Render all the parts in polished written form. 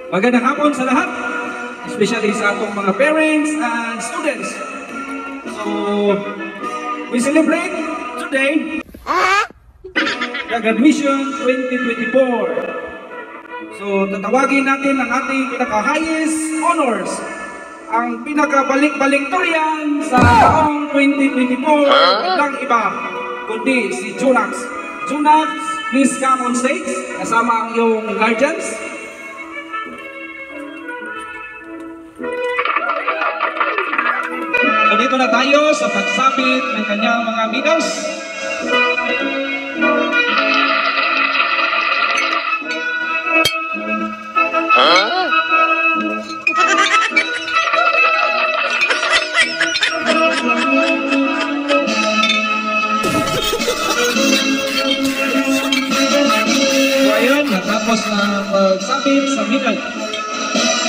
Magandang hapon sa lahat, especially sa atong mga parents and students. So, we celebrate today the graduation 2024. So, tatawagin natin ang ating pinaka-highest honors, ang pinaka-balik-baliktorian sa taong 2024, walang iba, kundi si Junax. Junax, please come on stage, kasama ang iyong guardians. So dito na tayo sa pagsabit ng kanyang mga medals. So ayun, natapos na pagsabit sa medal.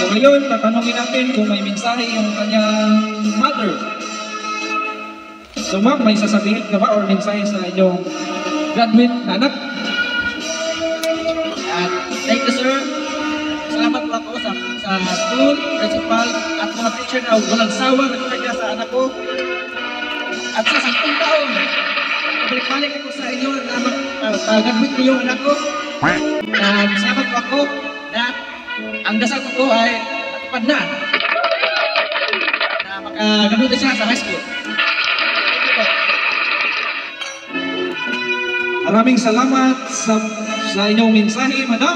So ngayon, tatanungin natin kung may mensahe yung kanyang mother. So ma'am, may sasabihin ka ba or mensahe sa inyong graduate na anak? Thank you, sir. Salamat po ako sa school, principal, at mga teacher na walang sawa nagtagya sa anak ko. At sa 10 taon, balik-balik ako sa inyo na mag-graduate ko yung anak ko. Salamat po ako na ang dasal ko ay natupad na maka-graduate siya sa high school. Maraming salamat sa inyong mensahe, madam.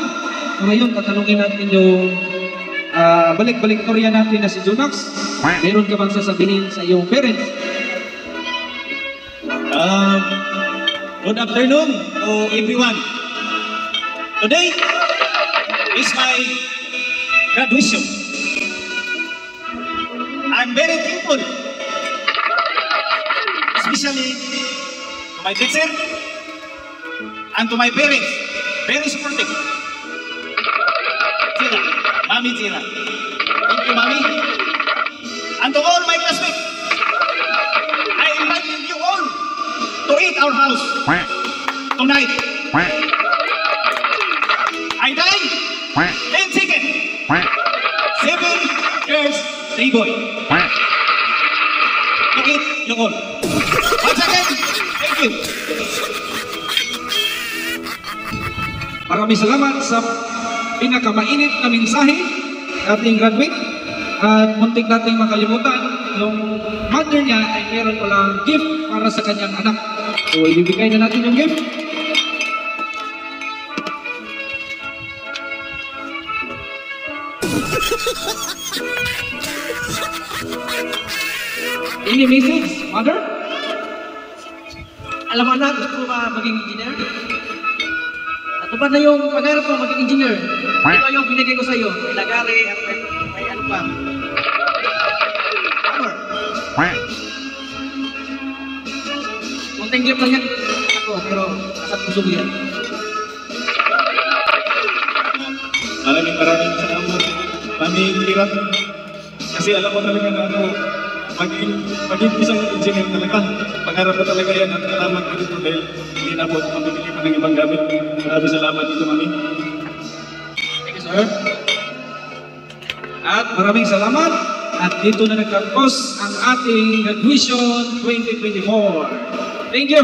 So ngayon, tatanungin natin yung balik-baliktorya natin na si Junax. Meron ka bang sasabihin sa iyong parents? Good afternoon to everyone. Today is my graduation. I'm very thankful, especially to my teacher and to my parents. Very supportive. Sila, Mami Sila. Thank you, Mami. And to all my classmates, I invite you all to eat our house tonight. I died 10 seconds. 7 years, boy. To eat you all. Once again, thank you. Maraming salamat sa pinakamainit na mensahe ating graduate. At muntik nating makalimutan, yung mother niya ay meron palang gift para sa kanyang anak. So, ibibigay na natin yung gift. Any message, mother? Alam mo anak, gusto mo ba maging engineer? Natupad na yung pangarap mo maging engineer. Ito yung binigay ko sa iyo. May lagari at may ano pa. Hammer. Munting clip lang yan ako, pero nasa puso ko yan. Maraming salamat, Mami Kirap. Kasi alam mo talaga na maging isang engineer talaga. Pangarap ko talaga yan at salamat ko dito dahil hindi na po mabibili pa ng ibang gamit. Maraming salamat dito, Mami. Thank you, sir. At maraming salamat. At dito na nagtapos ang ating graduation 2024. Thank you.